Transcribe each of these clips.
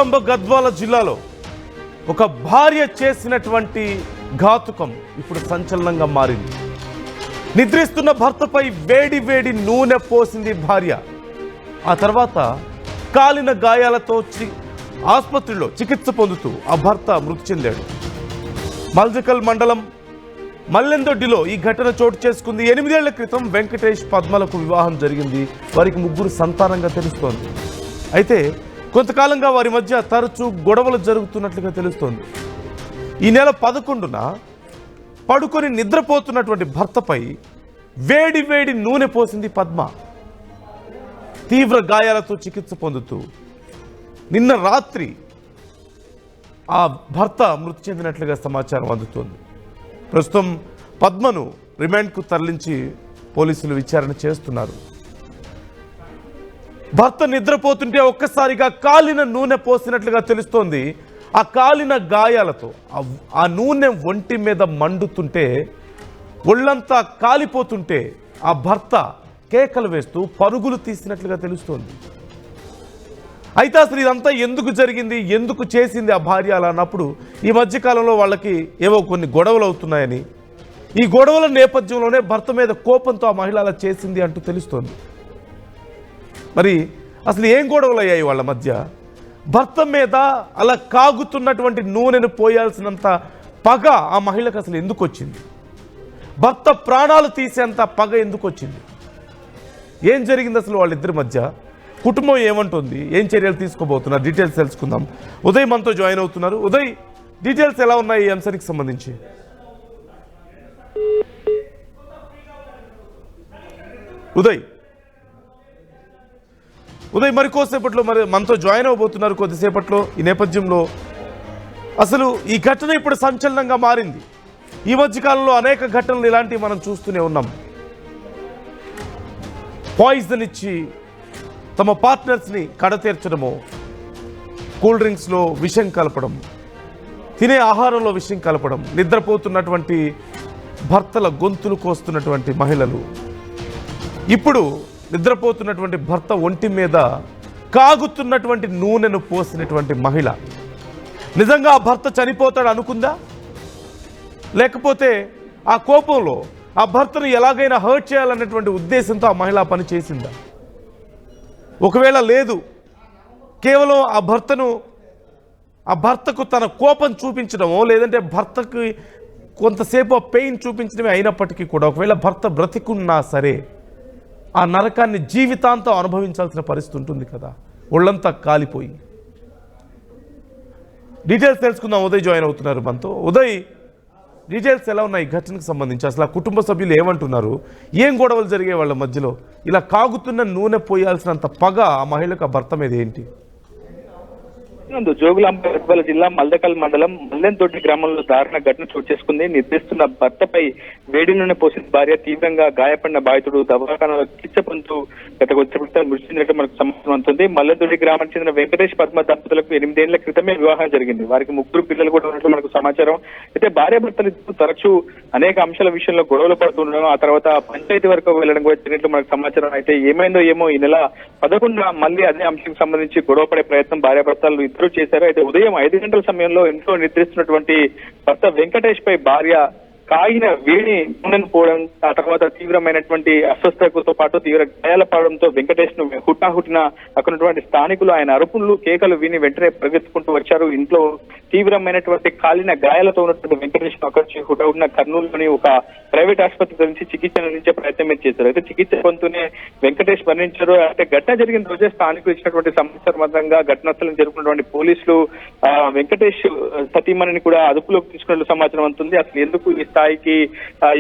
జోగులాంబ గద్వాల జిల్లాలో ఒక భార్య చేసినటువంటి ఘాతుకం ఇప్పుడు సంచలనంగా మారింది. నిద్రిస్తున్న భర్తపై వేడి వేడి నూనె పోసింది భార్య. ఆ తర్వాత కాలిన గాయాలతో ఆసుపత్రిలో చికిత్స పొందుతూ ఆ భర్త మృతి చెందాడు. మల్జకల్ మండలం మల్లెందొడ్డిలో ఈ ఘటన చోటు చేసుకుంది. 8 ఏళ్ల క్రితం వెంకటేష్ పద్మలకు వివాహం జరిగింది. వారికి 3 సంతానంగా తెలుస్తోంది. అయితే కొంతకాలంగా వారి మధ్య తరచూ గొడవలు జరుగుతున్నట్లుగా తెలుస్తోంది. ఈ నెల 11న పడుకొని నిద్రపోతున్నటువంటి భర్తపై వేడి వేడి నూనె పోసింది పద్మ. తీవ్ర గాయాలతో చికిత్స పొందుతూ నిన్న రాత్రి ఆ భర్త మృతి చెందినట్లుగా సమాచారం అందుతోంది. ప్రస్తుతం పద్మను రిమాండ్కు తరలించి పోలీసులు విచారణ చేస్తున్నారు. భర్త నిద్రపోతుంటే ఒక్కసారిగా కాలిన నూనె పోసినట్లుగా తెలుస్తోంది. ఆ కాలిన గాయాలతో ఆ నూనె ఒంటి మీద మండుతుంటే, ఒళ్ళంతా కాలిపోతుంటే ఆ భర్త కేకలు వేస్తూ పరుగులు తీసినట్లుగా తెలుస్తోంది. అయితే అసలు ఇదంతా ఎందుకు జరిగింది, ఎందుకు చేసింది ఆ భార్య అలా అన్నప్పుడు ఈ మధ్యకాలంలో వాళ్ళకి ఏవో కొన్ని గొడవలు అవుతున్నాయని, ఈ గొడవల నేపథ్యంలోనే భర్త మీద కోపంతో ఆ మహిళ అలా చేసింది అంటూ తెలుస్తోంది. మరి అసలు ఏం గొడవలు అయ్యాయి వాళ్ళ మధ్య? భర్త మీద అలా కాగుతున్నటువంటి నూనెను పోయాల్సినంత పగ ఆ మహిళకు అసలు ఎందుకు వచ్చింది? భర్త ప్రాణాలు తీసేంత పగ ఎందుకు వచ్చింది? ఏం జరిగింది అసలు వాళ్ళిద్దరి మధ్య? కుటుంబం ఏమంటుంది, ఏం చర్యలు తీసుకోబోతున్నారు, డీటెయిల్స్ తెలుసుకుందాం. ఉదయ్ మనతో జాయిన్ అవుతున్నారు. ఉదయ్, డీటెయిల్స్ ఎలా ఉన్నాయి ఈ అంశానికి సంబంధించి? ఉదయ్ మరికోసేపట్లో మనతో జాయిన్ అవబోతున్నారు కొద్దిసేపట్లో. ఈ నేపథ్యంలో అసలు ఈ ఘటన ఇప్పుడు సంచలనంగా మారింది. ఈ మధ్యకాలంలో అనేక ఘటనలు ఇలాంటివి మనం చూస్తూనే ఉన్నాం. పాయిజన్ ఇచ్చి తమ పార్ట్నర్స్ని కడతీర్చడము, కూల్ డ్రింక్స్లో విషం కలపడం, తినే ఆహారంలో విషం కలపడం, నిద్రపోతున్నటువంటి భర్తల గొంతులు కోస్తున్నటువంటి మహిళలు, ఇప్పుడు నిద్రపోతున్నటువంటి భర్త ఒంటి మీద కాగుతున్నటువంటి నూనెను పోసినటువంటి మహిళ. నిజంగా ఆ భర్త చనిపోతాడు అనుకుందా? లేకపోతే ఆ కోపంలో ఆ భర్తను ఎలాగైనా హర్ట్ చేయాలన్నటువంటి ఉద్దేశంతో ఆ మహిళ పని చేసిందా? ఒకవేళ లేదు, కేవలం ఆ భర్తకు తన కోపం చూపించడమో, లేదంటే భర్తకి కొంతసేపు ఆ పెయిన్ చూపించడమే అయినప్పటికీ కూడా, ఒకవేళ భర్త బ్రతికున్నా సరే ఆ నరకాన్ని జీవితాంతం అనుభవించాల్సిన పరిస్థితి ఉంటుంది కదా, ఒళ్ళంతా కాలిపోయి. డీటెయిల్స్ తెలుసుకుందాం. ఉదయ్ జాయిన్ అవుతున్నారు మనతో. ఉదయ్, డీటెయిల్స్ ఎలా ఉన్నాయి ఈ ఘటనకు సంబంధించి? అసలు ఆ కుటుంబ సభ్యులు ఏమంటున్నారు? ఏం గొడవలు జరిగే వాళ్ళ మధ్యలో? ఇలా కాగుతున్న నూనె పోయాల్సినంత పగ ఆ మహిళకు ఆ భర్త మీద ఏంటి? జోగులాంబ గద్వాల జిల్లా మల్దకల్ మండలం మల్లెందొడ్డి గ్రామంలో దారుణ ఘటన చోటు చేసుకుంది. నిద్రిస్తున్న భర్తపై వేడి నూనె పోసిన భార్య, తీవ్రంగా గాయపడిన బాధితుడు దవాఖానాలో చికిత్స పొందుతూ గత కొద్దిసేపటితో మృతి చెందినట్టు మనకు సమాచారం అవుతుంది. మల్లెందొడ్డి గ్రామానికి చెందిన వెంకటేష్ పద్మ దంపతులకు 8 ఏళ్ల క్రితమే వివాహం జరిగింది. వారికి 3 పిల్లలు కూడా ఉన్నట్లు మనకు సమాచారం. అయితే భార్యాభర్తలు తరచూ అనేక అంశాల విషయంలో గొడవలు పడుతుండడం, ఆ తర్వాత పంచాయతీ వరకు వెళ్లడం కూడా జరిగినట్లు మనకు సమాచారం. అయితే ఏమైందో ఏమో, ఈ నెల 11న మళ్ళీ అదే అంశానికి సంబంధించి గొడవ పడే ప్రయత్నం భార్యాభర్తలు చేశారు. అయితే ఉదయం 5 గంటల సమయంలో ఇంట్లో నిద్రిస్తున్నటువంటి భర్త వెంకటేష్ పై భార్య కాగిన వేడి నూనెను పోవడం, ఆ తర్వాత తీవ్రమైనటువంటి అస్వస్థతతో పాటు తీవ్ర గాయాల పడడంతో వెంకటేష్ ను హుటాహుటిన అక్కడున్నటువంటి స్థానికులు ఆయన అరుపులు కేకలు విని వెంటనే పరిగెత్తుకుంటూ వచ్చారు. ఇంట్లో తీవ్రమైనటువంటి కాలిన గాయాలతో ఉన్నటువంటి వెంకటేష్ ను అక్కడి హుటాహుటిన కర్నూలులోని ఒక ప్రైవేట్ ఆసుపత్రి నుంచి చికిత్స అందించే ప్రయత్నం చేశారు. అయితే చికిత్స పొందుతూనే వెంకటేష్ మరణించారు. అయితే ఘటన జరిగిన రోజే స్థానికులు ఇచ్చినటువంటి సమాచారం ఘటనాస్థలం జరుపుకున్నటువంటి పోలీసులు వెంకటేష్ సతీమణిని కూడా అదుపులోకి తీసుకున్నట్లు సమాచారం అందుతుంది. అసలు ఎందుకు ఈ స్థాయికి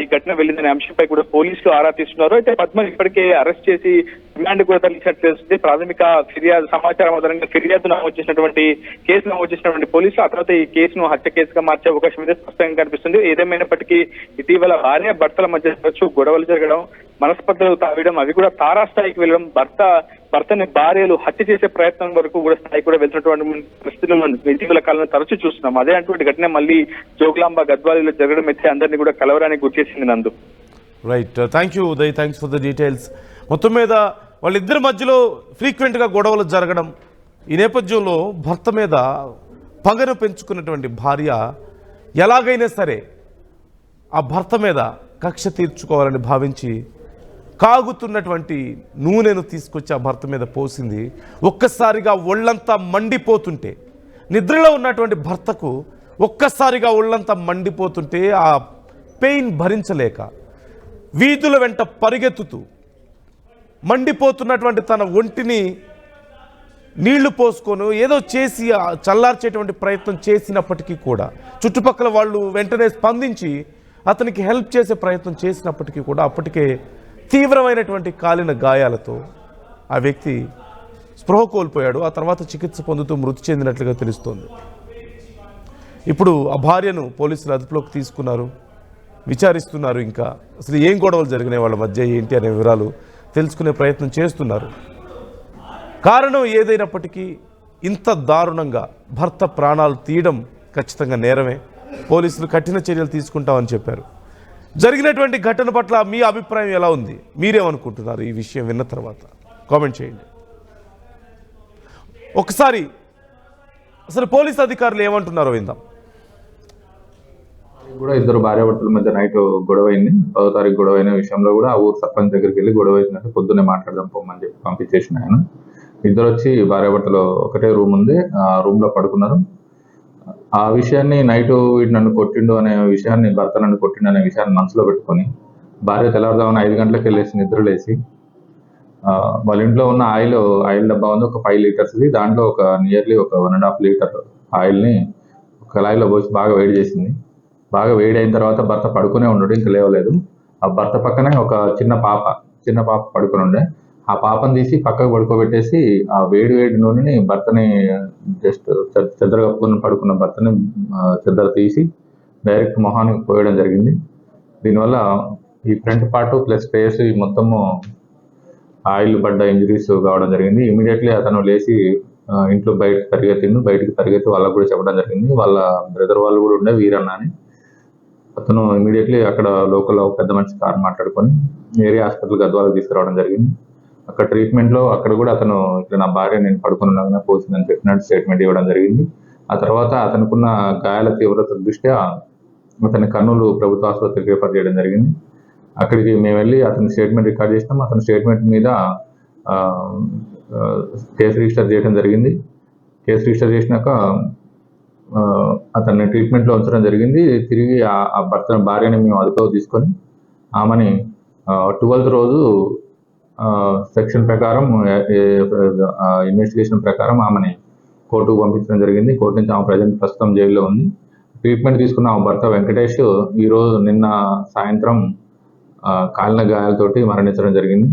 ఈ ఘటన వెళ్ళిందనే అంశంపై కూడా పోలీసులు ఆరా తీస్తున్నారు. అయితే పద్మ ఇప్పటికే అరెస్ట్ చేసి రిమాండ్ కూడా తరలించినట్లు తెలుస్తుంది. ప్రాథమిక ఫిర్యాదు సమాచారం ఆధారంగా ఫిర్యాదు నమోదు చేసినటువంటి పోలీసులు ఆ తర్వాత ఈ కేసును హత్య కేసుగా మార్చే అవకాశం అయితే స్పష్టంగా కనిపిస్తుంది. ఏదేమైనప్పటికీ ఇటీవల భార్య భర్తల మధ్య తరచూ గొడవలు జరగడం, మనస్పర్ధలు తాగడం, అవి కూడా తారాస్థాయికి వెళ్ళడం, భర్తని భార్యలు హత్య చేసే ప్రయత్నం వరకు కూడా స్థాయి కూడా వెళ్తున్నటువంటి పరిస్థితులను ఇటీవల కాలంలో తరచూ చూస్తున్నాం. అదే అటువంటి ఘటన మళ్ళీ జోగులాంబ గద్వాలలో జరగడం అయితే అందరినీ కూడా కలవరానికి గుర్చేసింది. నందు. Right, thank you Uday, thanks for the details. మొత్తం మీద వాళ్ళిద్దరి మధ్యలో ఫ్రీక్వెంట్గా గొడవలు జరగడం, ఈ నేపథ్యంలో భర్త మీద పగను పెంచుకున్నటువంటి భార్య ఎలాగైనా సరే ఆ భర్త మీద కక్ష తీర్చుకోవాలని భావించి కాగుతున్నటువంటి నూనెను తీసుకొచ్చి ఆ భర్త మీద పోసింది. ఒక్కసారిగా ఒళ్ళంతా మండిపోతుంటే, నిద్రలో ఉన్నటువంటి భర్తకు ఒక్కసారిగా ఒళ్ళంతా మండిపోతుంటే ఆ పెయిన్ భరించలేక వీధుల వెంట పరిగెత్తుతూ మండిపోతున్నటువంటి తన ఒంటిని నీళ్లు పోసుకొని ఏదో చేసి చల్లార్చేటువంటి ప్రయత్నం చేసినప్పటికీ కూడా చుట్టుపక్కల వాళ్ళు వెంటనే స్పందించి అతనికి హెల్ప్ చేసే ప్రయత్నం చేసినప్పటికీ కూడా అప్పటికే తీవ్రమైనటువంటి కాలిన గాయాలతో ఆ వ్యక్తి స్పృహ కోల్పోయాడు. ఆ తర్వాత చికిత్స పొందుతూ మృతి చెందినట్లుగా తెలుస్తోంది. ఇప్పుడు ఆ భార్యను పోలీసులు అదుపులోకి తీసుకున్నారు, విచారిస్తున్నారు. ఇంకా అసలు ఏం గొడవలు జరిగినాయి వాళ్ళ మధ్య ఏంటి అనే వివరాలు తెలుసుకునే ప్రయత్నం చేస్తున్నారు. కారణం ఏదైనప్పటికీ ఇంత దారుణంగా భర్త ప్రాణాలు తీయడం ఖచ్చితంగా నేరమే. పోలీసులు కఠిన చర్యలు తీసుకుంటామని చెప్పారు. జరిగినటువంటి ఘటన పట్ల మీ అభిప్రాయం ఎలా ఉంది? మీరేమనుకుంటున్నారు ఈ విషయం విన్న తర్వాత? కామెంట్ చేయండి. ఒకసారి అసలు పోలీస్ అధికారులు ఏమంటున్నారో విందాం. కూడా ఇద్దరు భార్యాభర్తల మధ్య నైట్ గొడవ అయింది. 10వ తారీఖు గొడవ అయిన విషయంలో కూడా ఆ ఊరు సర్పంచ్ దగ్గరికి వెళ్ళి గొడవ అయినట్టు పొద్దున్నే మాట్లాడదాం పోమని చెప్పి పంపించేసిన ఆయన. ఇద్దరు వచ్చి భార్యాభర్తలు ఒకటే రూమ్ ఉంది, ఆ రూమ్ లో పడుకున్నారు. ఆ విషయాన్ని నైట్ వీడు నన్ను కొట్టిండు అనే విషయాన్ని, భర్త నన్ను కొట్టిండు అనే విషయాన్ని మనసులో పెట్టుకొని భార్య తెల్లవారుదామని 5 గంటలకు వెళ్ళేసి నిద్రలేసి వాళ్ళ ఇంట్లో ఉన్న ఆయిల్ డబ్బా ఉంది, ఒక 5 లీటర్స్ది. దాంట్లో ఒక నియర్లీ ఒక 1.5 లీటర్ ఆయిల్ని కళాయిలో పోసి బాగా వేడి చేసింది. బాగా వేడి అయిన తర్వాత భర్త పడుకునే ఉన్నాడు, ఇంకా లేవలేదు. ఆ భర్త పక్కనే ఒక చిన్న పాప పడుకుని ఉండే. ఆ పాపను తీసి పక్కకు పడుకోబెట్టేసి ఆ వేడి నూనెని భర్తని జస్ట్ చెద్దర కప్పుకుని పడుకున్న భర్తని చెద్దర తీసి డైరెక్ట్ మొహానికి పోయడం జరిగింది. దీనివల్ల ఈ ఫ్రంట్ పార్ట్ ప్లస్ ఫేస్ మొత్తము ఆయిల్ పడ్డ ఇంజరీస్ కావడం జరిగింది. ఇమీడియట్లీ అతను లేచి ఇంట్లో బయటకు పరిగెత్తి వాళ్ళకు కూడా చెప్పడం జరిగింది. వాళ్ళ బ్రదర్ వాళ్ళు కూడా ఉండే, వీరన్న అని. అతను ఇమీడియట్లీ అక్కడ లోకల్ పెద్ద మనిషి కార్ మాట్లాడుకొని ఏరియా హాస్పిటల్ గద్వాలకు తీసుకురావడం జరిగింది. అక్కడ ట్రీట్మెంట్ లో అక్కడ కూడా అతను ఇట్లా నా భార్య నేను పడుకున్నాగా పోసిందని చెప్పినట్టు స్టేట్మెంట్ ఇవ్వడం జరిగింది. ఆ తర్వాత అతనుకున్న గాయాల తీవ్రత దృష్ట్యా అతని కర్నూలు ప్రభుత్వ ఆసుపత్రికి రిఫర్ చేయడం జరిగింది. అక్కడికి మేము వెళ్ళి అతని స్టేట్మెంట్ రికార్డ్ చేసినాం. అతని స్టేట్మెంట్ మీద కేసు రిజిస్టర్ చేయడం జరిగింది. కేసు రిజిస్టర్ చేసినాక అతన్ని ట్రీట్మెంట్ లో ఉంచడం జరిగింది. తిరిగి ఆ భార్యని మేము అదుపులో తీసుకొని ఆమెని 12th రోజు సెక్షన్ ప్రకారం ఇన్వెస్టిగేషన్ ప్రకారం ఆమెని కోర్టుకు పంపించడం జరిగింది. కోర్టు నుంచి ఆమె ప్రస్తుతం జైల్లో ఉంది. ట్రీట్మెంట్ తీసుకున్న ఆమె భర్త వెంకటేష్ నిన్న సాయంత్రం కాలిన గాయాలతోటి మరణించడం జరిగింది.